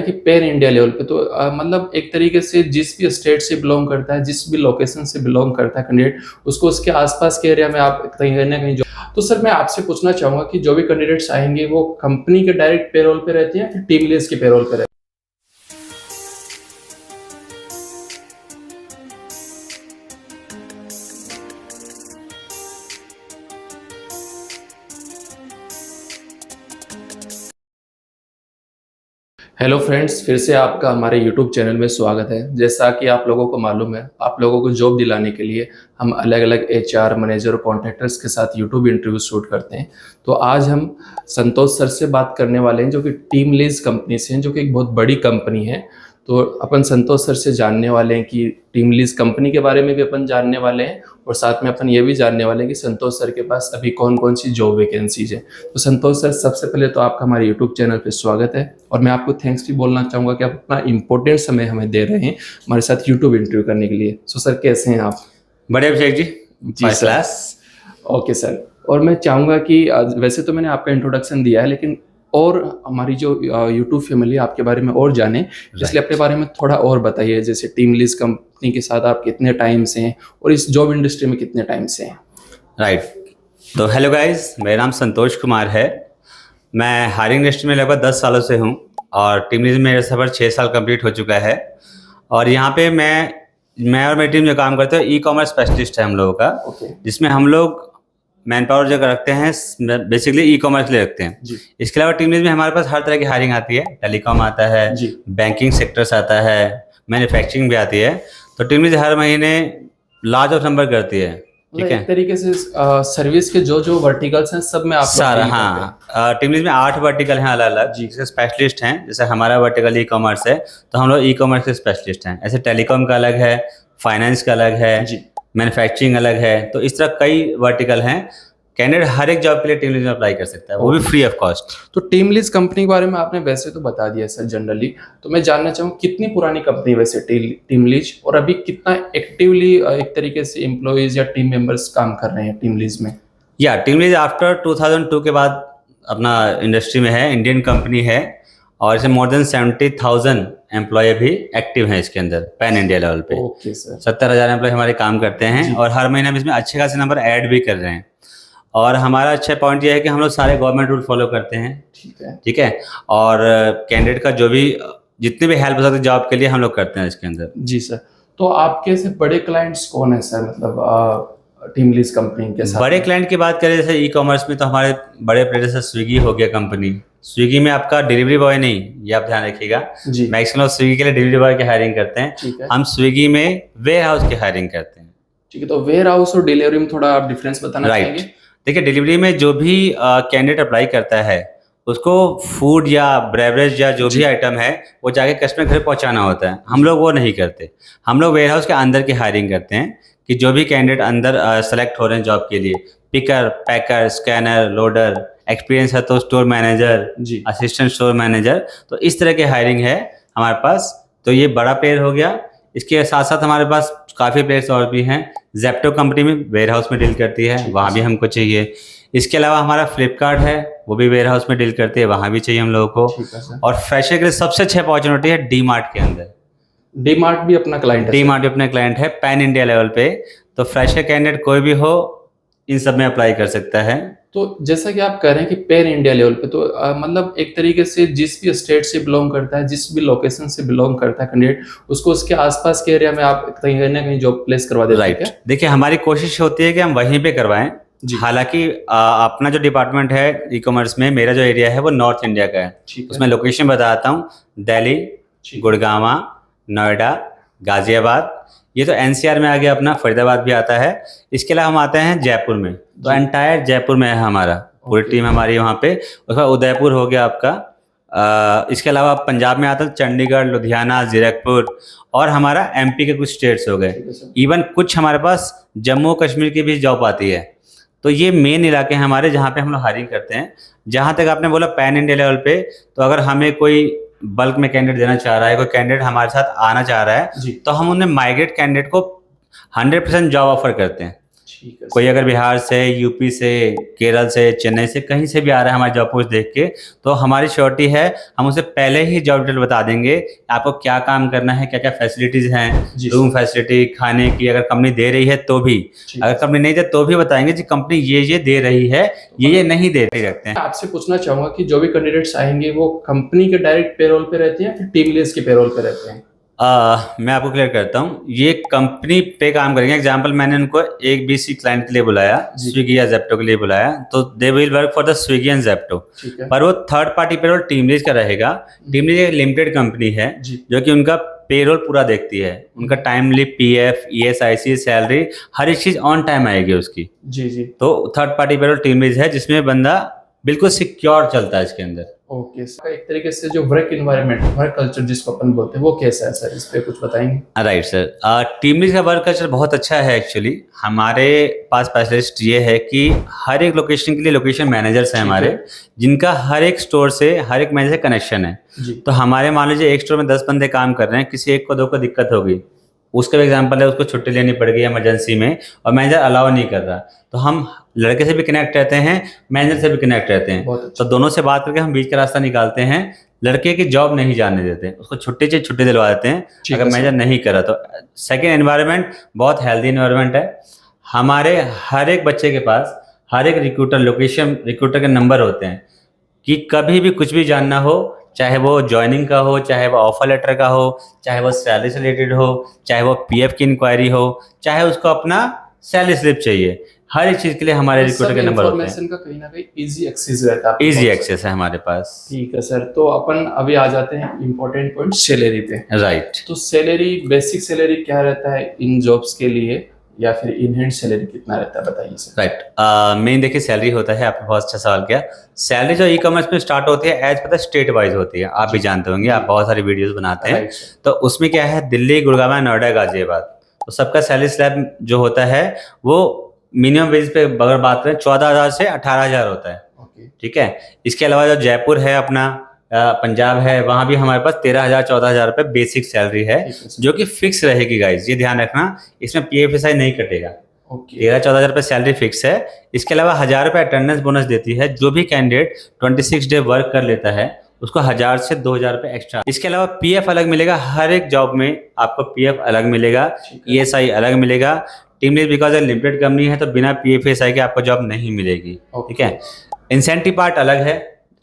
कि pan India level पे तो मतलब एक तरीके से जिस भी स्टेट से बिलोंग करता है, जिस भी लोकेशन से बिलोंग करता है कैंडिडेट, उसको उसके आसपास के एरिया में आप कहीं ना कहीं तो सर मैं आपसे पूछना चाहूंगा कि जो भी कैंडिडेट्स आएंगे वो कंपनी के डायरेक्ट पेरोल पे रहते हैं या फिर टीम लीज के पेरोल पे रहते हैं? हेलो फ्रेंड्स, फिर से आपका हमारे यूट्यूब चैनल में स्वागत है। जैसा कि आप लोगों को मालूम है, आप लोगों को जॉब दिलाने के लिए हम अलग अलग एचआर मैनेजर और कॉन्ट्रैक्टर्स के साथ यूट्यूब इंटरव्यू शूट करते हैं। तो आज हम संतोष सर से बात करने वाले हैं, जो कि टीम लीज कंपनी से हैं, जो कि एक बहुत बड़ी कंपनी है। तो अपन संतोष सर से जानने वाले हैं कि टीम लीज कंपनी के बारे में भी अपन जानने वाले हैं, और साथ में अपन ये भी जानने वाले हैं कि संतोष सर के पास अभी कौन कौन सी जॉब वैकेंसीज है। तो संतोष सर, सबसे पहले तो आपका हमारे यूट्यूब चैनल पे स्वागत है, और मैं आपको थैंक्स भी बोलना चाहूँगा कि आप अपना इंपॉर्टेंट समय हमें दे रहे हैं हमारे साथ यूट्यूब इंटरव्यू करने के लिए। सो सर, कैसे हैं आप? बड़े अभिषेक जी, जी सर। ओके सर, और मैं चाहूँगा कि वैसे तो मैंने आपका इंट्रोडक्शन दिया है, लेकिन और हमारी जो यूट्यूब फैमिली आपके बारे में और जाने, इसलिए अपने बारे में थोड़ा और बताइए। जैसे टीम लीज कंपनी के साथ आप कितने टाइम से हैं और इस जॉब इंडस्ट्री में कितने टाइम से हैं? राइट। तो हेलो गाइस, मेरा नाम संतोष कुमार है। मैं हायरिंग इंडस्ट्री में लगभग 10 सालों से हूँ, और टीम लीज में मेरा सफ़र 6 साल कंप्लीट हो चुका है। और यहाँ पे मैं और मेरी टीम जो काम करते हैं, ई कॉमर्स स्पेशलिस्ट है हम लोगों का, जिसमें हम लोग मैन पावर जो रखते हैं बेसिकली ई कॉमर्स के लिए रखते हैं। इसके अलावा टीम लीज में हमारे पास हर तरह की हायरिंग आती है। टेलीकॉम आता है, बैंकिंग सेक्टर्स आता है, मैन्युफैक्चरिंग भी आती है। तो टीम लीज हर महीने लार्ज ऑफ नंबर करती है। ठीक है, एक तरीके से सर्विस के जो जो वर्टिकल्स हैं सब में आप सारा, हाँ, टीम लीज में 8 वर्टिकल हैं अलग अलग, जिसके स्पेशलिस्ट हैं। जैसे हमारा वर्टिकल ई कॉमर्स है, तो हम लोग ई कॉमर्स के स्पेशलिस्ट हैं। ऐसे टेलीकॉम का अलग है, फाइनेंस का अलग है, मैन्युफैक्चरिंग अलग है। तो इस तरह कई वर्टिकल हैं। कैंडिडेट हर एक जॉब के लिए टीम लीज में अप्लाई कर सकता है, वो भी फ्री ऑफ कॉस्ट। तो टीम लीज कंपनी के बारे में आपने वैसे तो बता दिया सर जनरली, तो मैं जानना चाहूँ कितनी पुरानी कंपनी वैसे टीम लीज, और अभी कितना एक्टिवली एक तरीके से एम्प्लॉइज या टीम मेंबर्स काम कर रहे हैं टीम लीज में? या टीम लीज आफ्टर 2002 के बाद अपना इंडस्ट्री में है, इंडियन कंपनी है, और इसे मोर देन 70,000 एम्प्लॉय भी एक्टिव हैं इसके अंदर पैन इंडिया लेवल पे। Okay sir. 70,000 एम्प्लॉय हमारे काम करते हैं, और हर महीने हम इसमें अच्छे खासे नंबर ऐड भी कर रहे हैं। और हमारा अच्छा पॉइंट ये है कि हम लोग सारे गवर्नमेंट रूल फॉलो करते हैं। ठीक है। और कैंडिडेट का जो भी जितनी भी हेल्प हो सकती है जॉब के लिए, हम लोग करते हैं इसके अंदर। जी सर। तो आपके से बड़े क्लाइंट्स कौन है सर, मतलब टीम लीज कंपनी के साथ? बड़े क्लाइंट की बात करें जैसे ई कॉमर्स में, तो हमारे बड़े प्लेयर जैसे स्विगी हो गया कंपनी। स्विगी में आपका डिलीवरी बॉय नहीं, ये आप ध्यान रखिएगा। मैक्सिमम स्विगी के लिए डिलीवरी बॉय की हायरिंग करते हैं। हम स्विगी में वेयर हाउस की हायरिंग करते हैं। ठीक है, तो वेयर हाउस और डिलीवरी में थोड़ा आप डिफरेंस बताना चाहेंगे? देखिए, डिलीवरी में जो भी कैंडिडेट अप्लाई करता है, उसको फूड या ब्रेवरेज या जो भी आइटम है वो जाके कस्टमर घर पहुंचाना होता है। हम लोग वो नहीं करते। हम लोग वेयर हाउस के अंदर की हायरिंग करते हैं कि जो भी कैंडिडेट अंदर सेलेक्ट हो रहे हैं जॉब के लिए, पिकर, पैकर, स्कैनर, लोडर, एक्सपीरियंस है तो store manager, assistant store manager, तो इस तरह की हायरिंग है हमारे पास। तो ये बड़ा प्लेयर हो गया। इसके साथ साथ हमारे पास काफ़ी प्लेयर्स और भी हैं। जेप्टो कंपनी में वेयर हाउस में डील करती है, वहाँ भी हमको चाहिए। इसके अलावा हमारा फ्लिपकार्ट है, वो भी वेयर हाउस में डील करती है, वहाँ भी चाहिए हम लोगों को। और फ्रेशर के लिए सबसे अच्छी अपॉर्चुनिटी है डी मार्ट के अंदर। डी मार्ट भी अपना क्लाइंट है? डी मार्ट भी अपना क्लाइंट है पैन इंडिया लेवल पे। तो फ्रेशर कैंडिडेट कोई भी हो, इन सब में अप्लाई कर सकता है। तो जैसा कि आप कह रहे हैं कि पैन इंडिया लेवल पे, तो मतलब एक तरीके से जिस भी स्टेट से बिलोंग करता है, जिस भी लोकेशन से बिलोंग करता है कैंडिडेट, उसको उसके आसपास के एरिया में आप कहीं ना कहीं जॉब प्लेस करवा देते हैं? राइट। देखिए, हमारी कोशिश होती है कि हम वहीं पे करवाएं। हालांकि अपना जो डिपार्टमेंट है ई कॉमर्स में, मेरा जो एरिया है वो नॉर्थ इंडिया का है। उसमें लोकेशन बताता हूँ, दिल्ली, गुड़गांव, नोएडा, गाजियाबाद, ये तो एनसीआर में आ गया, अपना फरीदाबाद भी आता है। इसके अलावा हम आते हैं जयपुर में, तो एंटायर जयपुर में है हमारा, पूरी टीम हमारी वहाँ पे। उसके बाद उदयपुर हो गया आपका। इसके अलावा पंजाब में आता है चंडीगढ़, लुधियाना, जीरकपुर, और हमारा एमपी के कुछ स्टेट्स हो गए। इवन कुछ हमारे पास जम्मू कश्मीर की भी जॉब आती है। तो ये मेन इलाके हैं हमारे जहाँ पे हम लोग हायरिंग करते हैं। जहाँ तक आपने बोला पैन इंडिया लेवल पे, तो अगर हमें कोई बल्क में कैंडिडेट देना चाह रहा है, कोई कैंडिडेट हमारे साथ आना चाह रहा है, तो हम उन्हें माइग्रेट कैंडिडेट को 100% जॉब ऑफर करते हैं। ठीक है कोई अगर बिहार से, यूपी से, केरल से, चेन्नई से, कहीं से भी आ रहा है हमारे जॉब पोस्ट देख के, तो हमारी श्योरिटी है हम उसे पहले ही जॉब डिटेल बता देंगे आपको क्या काम करना है, क्या क्या फैसिलिटीज हैं, जी रूम फैसिलिटी, खाने की, अगर कंपनी दे रही है तो भी, ठीक अगर कंपनी नहीं दे तो भी बताएंगे कि कंपनी ये दे रही है, ये नहीं दे रही रखते हैं। मैं आपसे पूछना चाहूंगा कि जो भी कैंडिडेट्स आएंगे वो कंपनी के डायरेक्ट पेरोल पे रहते हैं या फिर टीम लीड्स के पेरोल पे रहते हैं? मैं आपको क्लियर करता हूँ, ये कंपनी पे काम करेंगे। एग्जांपल, मैंने उनको एक बीसी क्लाइंट के लिए बुलाया, जी। स्विगी या जेप्टो के लिए बुलाया, तो they will work for the Swiggy and Zepto, ठीक है पर वो third party payroll team lease का रहेगा। टीम लीज एक लिमिटेड कंपनी है जी जो कि उनका पेरोल पूरा देखती है, उनका टाइमली पीएफ, ईएसआईसी, सैलरी, हर एक चीज ऑन टाइम आएगी उसकी। जी जी तो third party payroll team lease है जिसमें बंदा बिल्कुल सिक्योर चलता है इसके अंदर। ओके सर, एक तरीके से जो वर्क इन्वायरमेंट, वर्क कल्चर जिसको अपन बोलते हैं, वो कैसा है सर? इस पे कुछ बताएंगे? राइट सर, टीम लीड का वर्क कल्चर बहुत अच्छा है एक्चुअली। हमारे पास स्पेशलिस्ट ये है कि हर एक लोकेशन के लिए लोकेशन मैनेजर्स हैं ठीक हमारे, है। जिनका हर एक स्टोर से, हर एक मैनेजर से कनेक्शन है। जी तो हमारे मान लीजिए एक स्टोर में 10 बंदे काम कर रहे हैं, किसी एक को दो को दिक्कत होगी, उसका भी एग्जाम्पल है, उसको छुट्टी लेनी पड़ गई इमरजेंसी में और मैनेजर अलाउ नहीं कर रहा, तो हम लड़के से भी कनेक्ट रहते हैं, मैनेजर से भी कनेक्ट रहते हैं। बहुत अच्छा। तो दोनों से बात करके हम बीच का रास्ता निकालते हैं, लड़के की जॉब नहीं जाने देते, उसको छुट्टी चाहिए छुट्टी दिलवा देते हैं ठीक अगर है सर। मैनेजर नहीं करा तो। सेकेंड, एनवायरनमेंट बहुत हेल्दी एनवायरनमेंट है। हमारे हर एक बच्चे के पास, हर एक रिक्रूटर के नंबर होते हैं कि कभी भी कुछ भी जानना हो, चाहे वो ज्वाइनिंग का हो, चाहे वो ऑफर लेटर का हो, चाहे वो सैलरी से रिलेटेड हो, चाहे वो पीएफ की इंक्वायरी हो, चाहे उसको अपना सैलरी स्लिप चाहिए, हर एक चीज के लिए हमारे रिक्रूटर के नंबर होते हैं। इन्फॉर्मेशन का कहीं ना कहीं इजी एक्सेस रहता है आपके इजी पास। एक्सेस है हमारे पास। ठीक है सर, तो अपन अभी आ जाते हैं इम्पोर्टेंट पॉइंट सैलरी पे। राइट। तो सैलरी, बेसिक सैलरी क्या रहता है इन जॉब्स के लिए, या फिर इन हैंड सैलरी कितना रहता है, बताइए सर। राइट, मेन देखिए सैलरी होता है, आपने बहुत अच्छा सवाल किया। सैलरी जो ई कॉमर्स में स्टार्ट होती है, एज पता स्टेट वाइज होती है, आप भी जानते होंगे, आप बहुत सारी वीडियोस बनाते हैं। Right sir. तो उसमें क्या है, दिल्ली, गुड़गांव, नोएडा, गाजियाबाद, तो सबका सैलरी स्लैब जो होता है वो मिनिमम वेज पे अगर बात करें 14,000 से 18,000 होता है। ओके ठीक है। इसके अलावा जो जयपुर है अपना, पंजाब है, वहाँ भी हमारे पास 13,000 14,000 रुपये बेसिक सैलरी है, ठीक है सर। जो कि फिक्स रहेगी गाइज, ये ध्यान रखना, इसमें पीएफएसआई नहीं कटेगा। ओके 13-14,000 रुपये सैलरी फिक्स है। इसके अलावा 1,000 रुपये अटेंडेंस बोनस देती है, जो भी कैंडिडेट 26 डे वर्क कर लेता है उसको 1,000 से 2,000 रुपये एक्स्ट्रा। इसके अलावा पीएफ अलग मिलेगा, हर एक जॉब में आपको पीएफ अलग मिलेगा, ठीक है। ईएसआई अलग मिलेगा। Team lead because limited company है तो बिना पीएफएसआई के आपको जॉब नहीं मिलेगी। ओके। ठीक है। इंसेंटिव पार्ट अलग है,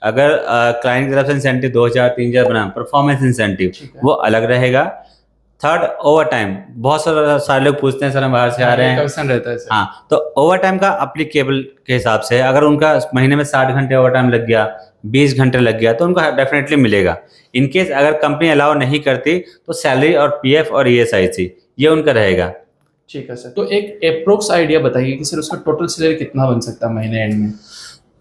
अगर क्लाइंट की तरफ से इंसेंटिव 2,000 3,000 बना, परफॉर्मेंस इंसेंटिव ठीक है। वो अलग रहेगा। थर्ड, ओवर टाइम, बहुत सारे लोग पूछते हैं सर हम बाहर से आ रहे हैं, कंसर्न रहता है सर। हाँ, तो ओवर टाइम का अप्लीकेबल के हिसाब से अगर उनका महीने में 60 घंटे ओवर टाइम लग गया, 20 घंटे लग गया, तो उनको डेफिनेटली मिलेगा। इनकेस अगर कंपनी अलाउ नहीं करती तो सैलरी और पीएफ और ईएसआईसी ये उनका रहेगा। ठीक है सर, तो एक अप्रोक्स आइडिया बताइए कि सर उसका टोटल सैलरी कितना बन सकता है महीने एंड में?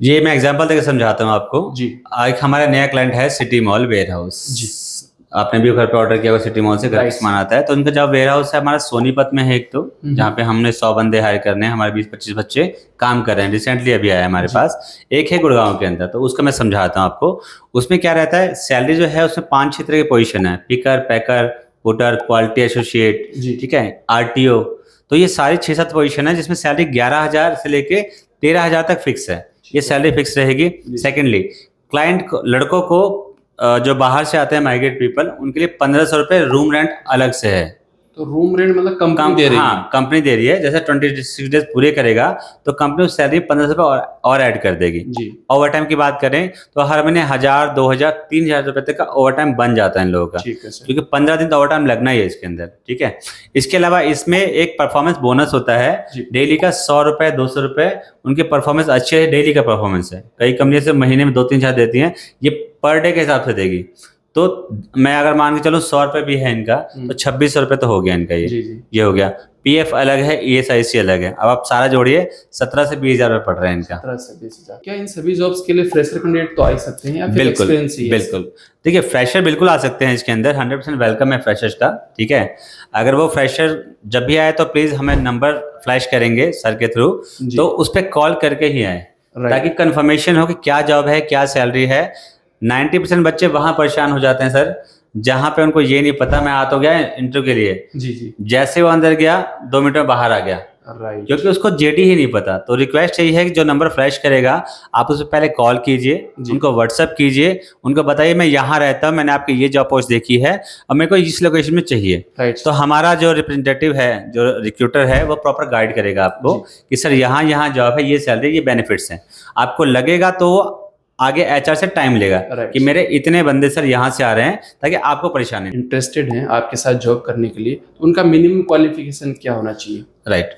ये मैं एग्जांपल देकर समझाता हूँ आपको। जी एक हमारा नया क्लाइंट है सिटी मॉल वेयर हाउस। जी। आपने भी घर पे ऑर्डर किया होगा, सिटी मॉल से घर पे Right. सामान आता है, तो उनका जब वेयर हाउस है हमारा सोनीपत में है एक, तो जहाँ पे हमने 100 बंदे हायर करने हैं, हमारे 20-25 बच्चे काम कर रहे हैं, रिसेंटली अभी आया है हमारे पास। एक है गुड़गांव के अंदर, तो उसका मैं समझाता हूँ आपको। उसमें क्या रहता है, सैलरी जो है उसमें 5-6 तरह की पोजीशन है, पिकर, पैकर, पुटर, क्वालिटी एसोसिएट, जी। ठीक है, आरटीओ। तो ये सारी 6-7 पोजीशन है जिसमें सैलरी 11,000 से लेके 13,000 तक फिक्स है, ये सैलरी फिक्स रहेगी। सेकेंडली, क्लाइंट लड़कों को जो बाहर से आते हैं माइग्रेट पीपल, उनके लिए 1,500 रुपये रूम रेंट अलग से है। तो रूम रेंट मतलब कंपनी दे रही है? हाँ, कंपनी दे रही है। जैसे 26 डेज पूरे करेगा तो कंपनी उस सैलरी 1,500 रुपये और ऐड कर देगी। जी। ओवर टाइम की बात करें तो हर महीने 1,000, 2,000, 3,000 रुपये तक का ओवर टाइम बन जाता है इन लोगों का, ठीक है सर। क्योंकि 15 दिन तो ओवर टाइम लगना ही है इसके अंदर। ठीक है। इसके अलावा इसमें एक परफॉर्मेंस बोनस होता है जी। डेली का, 100 रुपये 200 रुपये। उनके परफॉर्मेंस अच्छे है, डेली का परफॉर्मेंस है। कई कंपनियां से महीने में 2-3 देती हैं, ये पर डे के हिसाब से देगी। तो मैं अगर मान के चलूँ 100 रुपये भी है इनका, तो 2,600 रुपये तो हो गया इनका। जी जी। ये हो गया। पीएफ अलग है, ईएसआईसी अलग है। अब आप सारा जोड़िए, 17 से 20,000 रुपये पड़ रहा है इनका। 17 से 20,000। क्या इन सभी जॉब्स के लिए फ्रेशर कैंडिडेट तो आ ही सकते हैं या फिर बिल्कुल एक्सपीरियंस ही है? बिल्कुल। देखिए, फ्रेशर बिल्कुल आ सकते हैं इसके अंदर, 100% वेलकम है फ्रेशर्स का। ठीक है। अगर वो फ्रेशर जब भी आए तो प्लीज हमें नंबर फ्लैश करेंगे सर के थ्रू, जी। तो उस पर कॉल करके ही आए, Right. ताकि कंफर्मेशन हो कि क्या जॉब है, क्या सैलरी है। 90% बच्चे वहां परेशान हो जाते हैं सर, जहां पे उनको ये नहीं पता, मैं आ तो गया इंटरव्यू के लिए, जी जी। जैसे वो अंदर गया 2 मिनट में बाहर आ गया, राइट। क्योंकि उसको जेडी ही नहीं पता। तो रिक्वेस्ट यही है कि जो नंबर फ्लैश करेगा आप उससे पहले कॉल कीजिए, जी। उनको व्हाट्सएप कीजिए, उनको बताइए मैं यहाँ रहता हूँ, मैंने आपकी ये जॉब पोस्ट देखी है और मेरे को इस लोकेशन में चाहिए। राइट। तो हमारा जो रिप्रेजेंटेटिव है, जो रिक्रूटर है, वो प्रॉपर गाइड करेगा आपको कि सर यहाँ यहाँ जॉब है, ये सैलरी, ये बेनिफिट्स हैं। आपको लगेगा तो आगे एचआर से टाइम लेगा Right. कि मेरे इतने बंदे सर यहाँ से आ रहे हैं, ताकि आपको परेशानी नहीं। इंटरेस्टेड हैं आपके साथ जॉब करने के लिए, तो उनका मिनिमम क्वालिफिकेशन क्या होना चाहिए? राइट।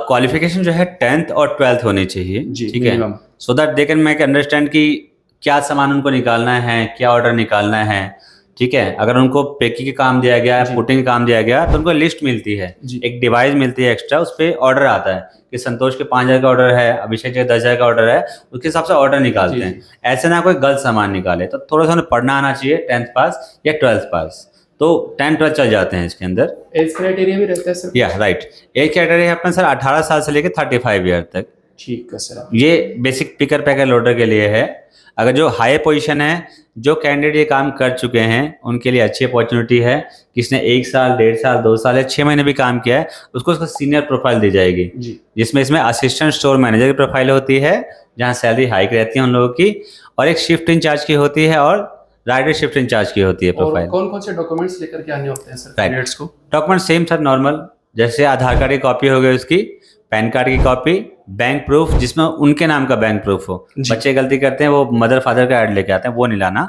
क्वालिफिकेशन जो है 10th और 12th होनी चाहिए, जी, ठीक है, minimum। So that they can make understand कि क्या सामान उनको निकालना है, क्या ऑर्डर निकालना है, ठीक है। अगर उनको पैकिंग का काम दिया गया, जी। पुटिंग का काम दिया गया, तो उनको लिस्ट मिलती है, जी। एक डिवाइस मिलती है एक्स्ट्रा, उस पर ऑर्डर आता है कि संतोष के 5,000 का ऑर्डर है, अभिषेक के 10,000 का ऑर्डर है, उसके हिसाब से ऑर्डर निकालते जी, हैं। ऐसे ना कोई गलत सामान निकाले। तो थोड़ा सा उन्हें पढ़ना आना चाहिए, 10th पास या 12th पास, तो 10-12 चल जाते हैं इसके अंदर। एज क्राइटेरिया भी रहता है सर? या राइट। एज कैटेगरी है अपना सर 18 साल से लेकर 35 ईयर तक। ठीक है सर। ये बेसिक पिकर पैकर लोडर के लिए है। अगर जो हाई पोजीशन है, जो कैंडिडेट ये काम कर चुके हैं, उनके लिए अच्छी अपॉर्चुनिटी है। किसने 1 साल, 1.5 साल, 2 साल या 6 महीने भी काम किया है, उसको उसका सीनियर प्रोफाइल दी जाएगी, जी। जिसमें इसमें असिस्टेंट स्टोर मैनेजर की प्रोफाइल होती है, जहाँ सैलरी हाइक रहती है उन लोगों की, और एक शिफ्ट इंचार्ज की होती है, और राइडर शिफ्ट इंचार्ज की होती है और प्रोफाइल। कौन कौन से डॉक्यूमेंट्स लेकर के आने होते हैं सर कैंडिडेट्स को? डॉक्यूमेंट सेम सर, नॉर्मल, जैसे आधार कार्ड की कॉपी हो गई उसकी, पैन कार्ड की कॉपी, बैंक प्रूफ जिसमें उनके नाम का बैंक प्रूफ हो। बच्चे गलती करते हैं, वो मदर फादर का ऐड लेके आते हैं, वो नहीं लाना।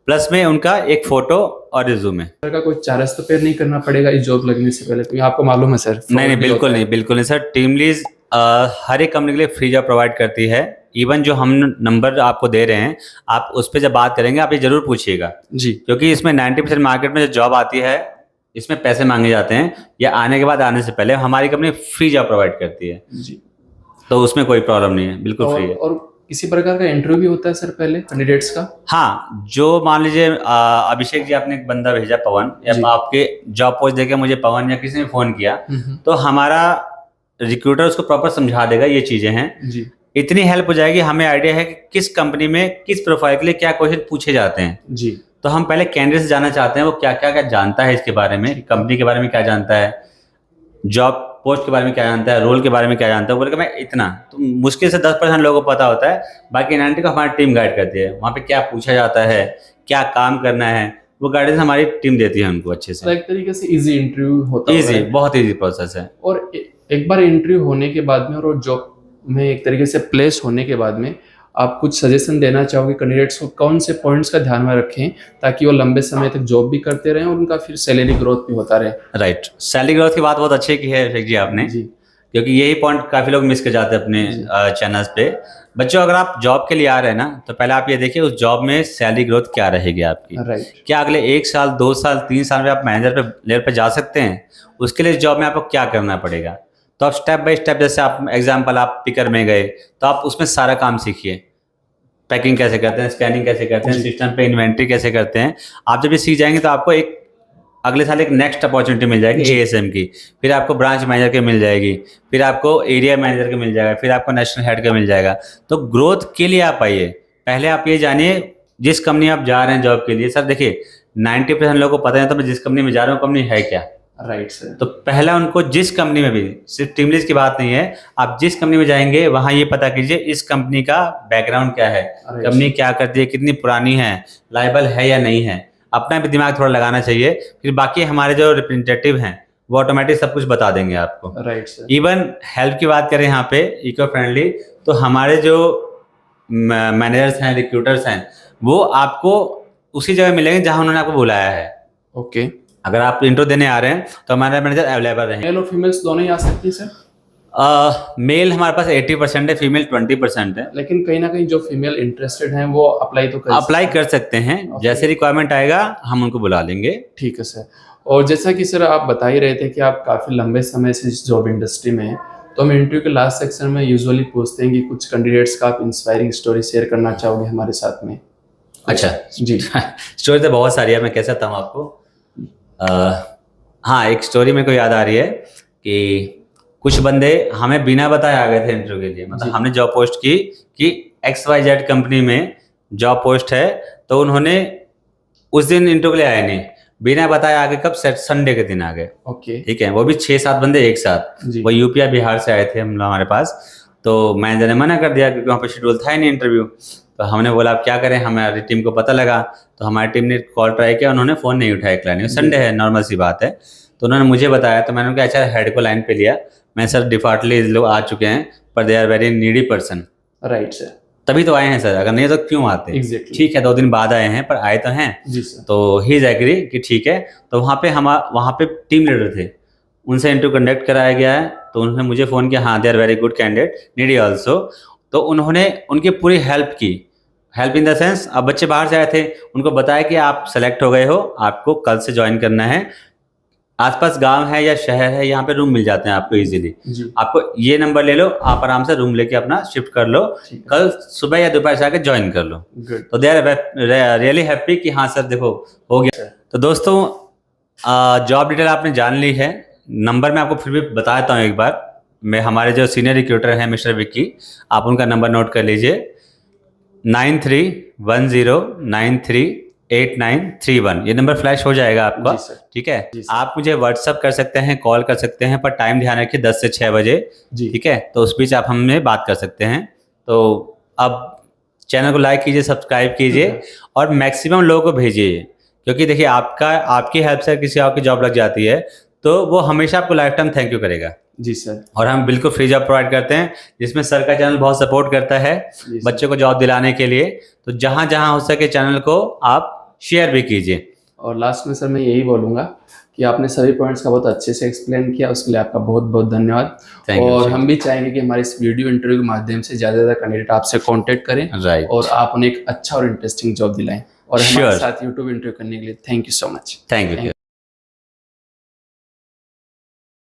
प्लस में उनका एक फोटो और रिज्यूमे। सर का कोई चार्ज तो पे नहीं करना पड़ेगा इस जॉब लगने से पहले? क्योंकि आपको मालूम है सर, नहीं, बिल्कुल नहीं, बिल्कुल नहीं सर। टीम लीज हर एक कंपनी के लिए फ्री जॉब प्रोवाइड करती है। इवन जो हम नंबर आपको दे रहे हैं, आप उस पर जब बात करेंगे आप ये जरूर पूछिएगा जी। क्योंकि इसमें 90% मार्केट में जो जॉब आती है, इसमें पैसे मांगे जाते हैं, या आने के बाद, आने से पहले हमारी कंपनी फ्री जॉब प्रोवाइड करती है, जी। तो उसमें कोई प्रॉब्लम नहीं है, बिल्कुल फ्री है। और किसी प्रकार का इंटरव्यू भी होता है सर पहले कैंडिडेट्स का? हाँ, जो मान लीजिए अभिषेक जी, आपने एक बंदा भेजा पवन, जी। या आपके जॉब पोस्ट देके मुझे पवन या किसी ने फोन किया, तो हमारा रिक्रूटर उसको प्रॉपर समझा देगा ये चीजें हैं। जी। इतनी हेल्प हो जाएगी, हमें आइडिया है कि किस कंपनी में किस प्रोफाइल के लिए क्या क्वेश्चन पूछे जाते हैं। जी। तो हम पहले कैंडिडेट से जानना चाहते हैं वो क्या क्या क्या जानता है इसके बारे में, कंपनी के बारे में क्या जानता है, जॉब पोस्ट के बारे में क्या जानता है, रोल के बारे में क्या जानता है। बोले कि मैं इतना, तो मुश्किल से 10% लोगों को पता होता है, बाकी 90 को हमारी टीम गाइड करती है। वहाँ पे क्या पूछा जाता है, क्या काम करना है, वो गाइडेंस हमारी टीम देती है उनको अच्छे से। एक तरीके से इजी इंटरव्यू होता है। इजी, बहुत इजी प्रोसेस है। और एक बार इंटरव्यू होने के बाद में और जॉब में एक तरीके से प्लेस होने के बाद में आप कुछ सजेशन देना चाहोगे कैंडिडेट्स को, कौन से पॉइंट्स का ध्यान में रखें ताकि वो लंबे समय तक जॉब भी करते रहें और उनका फिर सैलरी ग्रोथ भी होता रहे? राइट। सैलरी ग्रोथ की बात बहुत अच्छी की है अभिषेक जी आपने, जी। क्योंकि यही पॉइंट काफी लोग मिस कर जाते हैं अपने चैनल्स पे। बच्चों, अगर आप जॉब के लिए आ रहे हैं ना, तो पहले आप ये देखिए उस जॉब में सैलरी ग्रोथ क्या रहेगी आपकी। राइट। क्या अगले 1 साल, 2 साल, 3 साल में आप मैनेजर पे लेवल पे जा सकते हैं? उसके लिए जॉब में आपको क्या करना पड़ेगा। तो आप स्टेप बाय स्टेप, जैसे आप एग्जाम्पल, आप पिकर में गए तो आप उसमें सारा काम सीखिए। पैकिंग कैसे करते हैं, स्कैनिंग कैसे करते हैं, सिस्टम पे इन्वेंट्री कैसे करते हैं। आप जब ये सीख जाएंगे तो आपको एक अगले साल एक नेक्स्ट अपॉर्चुनिटी मिल जाएगी एएसएम की, फिर आपको ब्रांच मैनेजर के मिल जाएगी, फिर आपको एरिया मैनेजर के मिल जाएगा, फिर आपको नेशनल हेड का मिल जाएगा। तो ग्रोथ के लिए आप आइए। पहले आप ये जानिए जिस कंपनी आप जा रहे हैं जॉब के लिए। सर देखिए 90% लोगों को पता है तो मैं जिस कंपनी में जा रहा हूँ कंपनी है क्या। Right sir. तो पहला उनको जिस कंपनी में भी, सिर्फ टीम लीज की बात नहीं है, आप जिस कंपनी में जाएंगे वहां ये पता कीजिए इस कंपनी का बैकग्राउंड क्या है, कंपनी क्या करती है, कितनी पुरानी है, लायबल है या नहीं है। अपना भी दिमाग थोड़ा लगाना चाहिए। फिर बाकी हमारे जो रिप्रेजेंटेटिव हैं वो ऑटोमेटिक सब कुछ बता देंगे आपको। Right sir. इवन हेल्प की बात करें यहाँ पे इको फ्रेंडली, तो हमारे जो मैनेजर्स हैं, रिक्रूटर्स हैं, वो आपको उसी जगह मिलेंगे जहां उन्होंने आपको बुलाया है। ओके। अगर आप इंट्रो देने आ रहे हैं तो हमारे मैनेजर अवेलेबल रहेंगे। मेल और फीमेल्स दोनों ही आ सकती है सर? मेल हमारे पास 80% है, फीमेल 20% है। लेकिन कहीं ना कहीं जो फीमेल इंटरेस्टेड हैं वो अप्लाई तो कर सकते हैं। जैसे रिक्वायरमेंट आएगा हम उनको बुला लेंगे। ठीक है सर। और जैसा कि सर आप बता ही रहे थे कि आप काफ़ी लंबे समय से इस जॉब इंडस्ट्री में हैं, तो हम इंटरव्यू के लास्ट सेक्शन में यूजुअली पूछते हैं कि कुछ कैंडिडेट्स का आप इंस्पायरिंग स्टोरी शेयर करना चाहोगे हमारे साथ में? अच्छा जी। स्टोरी तो बहुत सारी है, मैं कह सकता हूँ आपको। हाँ, एक स्टोरी मेरे को याद आ रही है कि कुछ बंदे हमें बिना बताए आ गए थे इंटरव्यू के लिए। मतलब हमने जॉब पोस्ट की कि XYZ कंपनी में जॉब पोस्ट है, तो उन्होंने उस दिन इंटरव्यू के लिए आए नहीं, बिना बताए आगे कब संडे के दिन आ गए। ओके ठीक है, वो भी 6-7 बंदे एक साथ। जी। वो यूपी या बिहार से आए थे हम लोग हमारे पास। तो मैनेजर ने मना कर दिया क्योंकि वहाँ पे शेड्यूल था ही नहीं इंटरव्यू। तो हमने बोला अब क्या करें, हमारी टीम को पता लगा। तो हमारी टीम ने कॉल ट्राई किया, उन्होंने फ़ोन नहीं उठाया क्लाइंट, संडे है, नॉर्मल सी बात है। तो उन्होंने मुझे बताया, तो मैंने उनका अच्छा हेड को लाइन पे लिया। मैं सर डिफॉल्टली लोग आ चुके हैं पर they are very needy person. Right sir. तभी तो आए हैं सर, अगर नहीं तो क्यों आते। Exactly. ठीक है, 2 दिन बाद आए हैं पर आए तो हैं। जी सर। तो ही इज एग्री कि ठीक है। तो वहाँ पे टीम लीडर थे, उनसे इंटरव्यू कंडक्ट कराया गया है। तो उन्होंने मुझे फ़ोन किया, हाँ they are very good candidate, needy also. तो उन्होंने उनकी पूरी हेल्प की। हेल्प इन द सेंस, अब बच्चे बाहर से आए थे, उनको बताया कि आप सेलेक्ट हो गए हो, आपको कल से ज्वाइन करना है। आसपास गांव है या शहर है, यहाँ पे रूम मिल जाते हैं आपको इजीली। आपको ये नंबर ले लो, आप आराम से रूम लेके अपना शिफ्ट कर लो, कल सुबह या दोपहर से आके ज्वाइन कर लो। तो दे आर रियली हैप्पी कि हाँ सर देखो हो गया। तो दोस्तों जॉब डिटेल आपने जान ली है। नंबर मैं आपको फिर भी बता देता हूँ एक बार। मैं हमारे जो सीनियर रिक्रूटर हैं मिस्टर विक्की, आप उनका नंबर नोट कर लीजिए 9310938931। ये नंबर फ्लैश हो जाएगा आपका। ठीक है, आप मुझे व्हाट्सअप कर सकते हैं, कॉल कर सकते हैं, पर टाइम ध्यान रखिए 10 से 6 बजे। ठीक है, तो उस बीच आप हमसे बात कर सकते हैं। तो अब चैनल को लाइक कीजिए, सब्सक्राइब कीजिए और मैक्सिमम लोगों को भेजिए, क्योंकि देखिए आपकी हेल्प से किसी और की जॉब लग जाती है तो वो हमेशा आपको लाइफ टाइम थैंक यू करेगा। जी सर। और हम बिल्कुल फ्री जॉब प्रोवाइड करते हैं, जिसमें सर का चैनल बहुत सपोर्ट करता है बच्चों को जॉब दिलाने के लिए। तो जहां जहां हो सके चैनल को आप शेयर भी कीजिए। और लास्ट में सर मैं यही बोलूँगा कि आपने सभी पॉइंट्स का बहुत अच्छे से एक्सप्लेन किया, उसके लिए आपका बहुत बहुत धन्यवाद। और हम भी चाहेंगे कि हमारे इस वीडियो इंटरव्यू के माध्यम से ज़्यादा से ज़्यादा कैंडिडेट आपसे कॉन्टेक्ट करें और आप उन्हें एक अच्छा और इंटरेस्टिंग जॉब दिलाएं। और हमारे साथ यूट्यूब इंटरव्यू करने के लिए thank you so much. Thank you.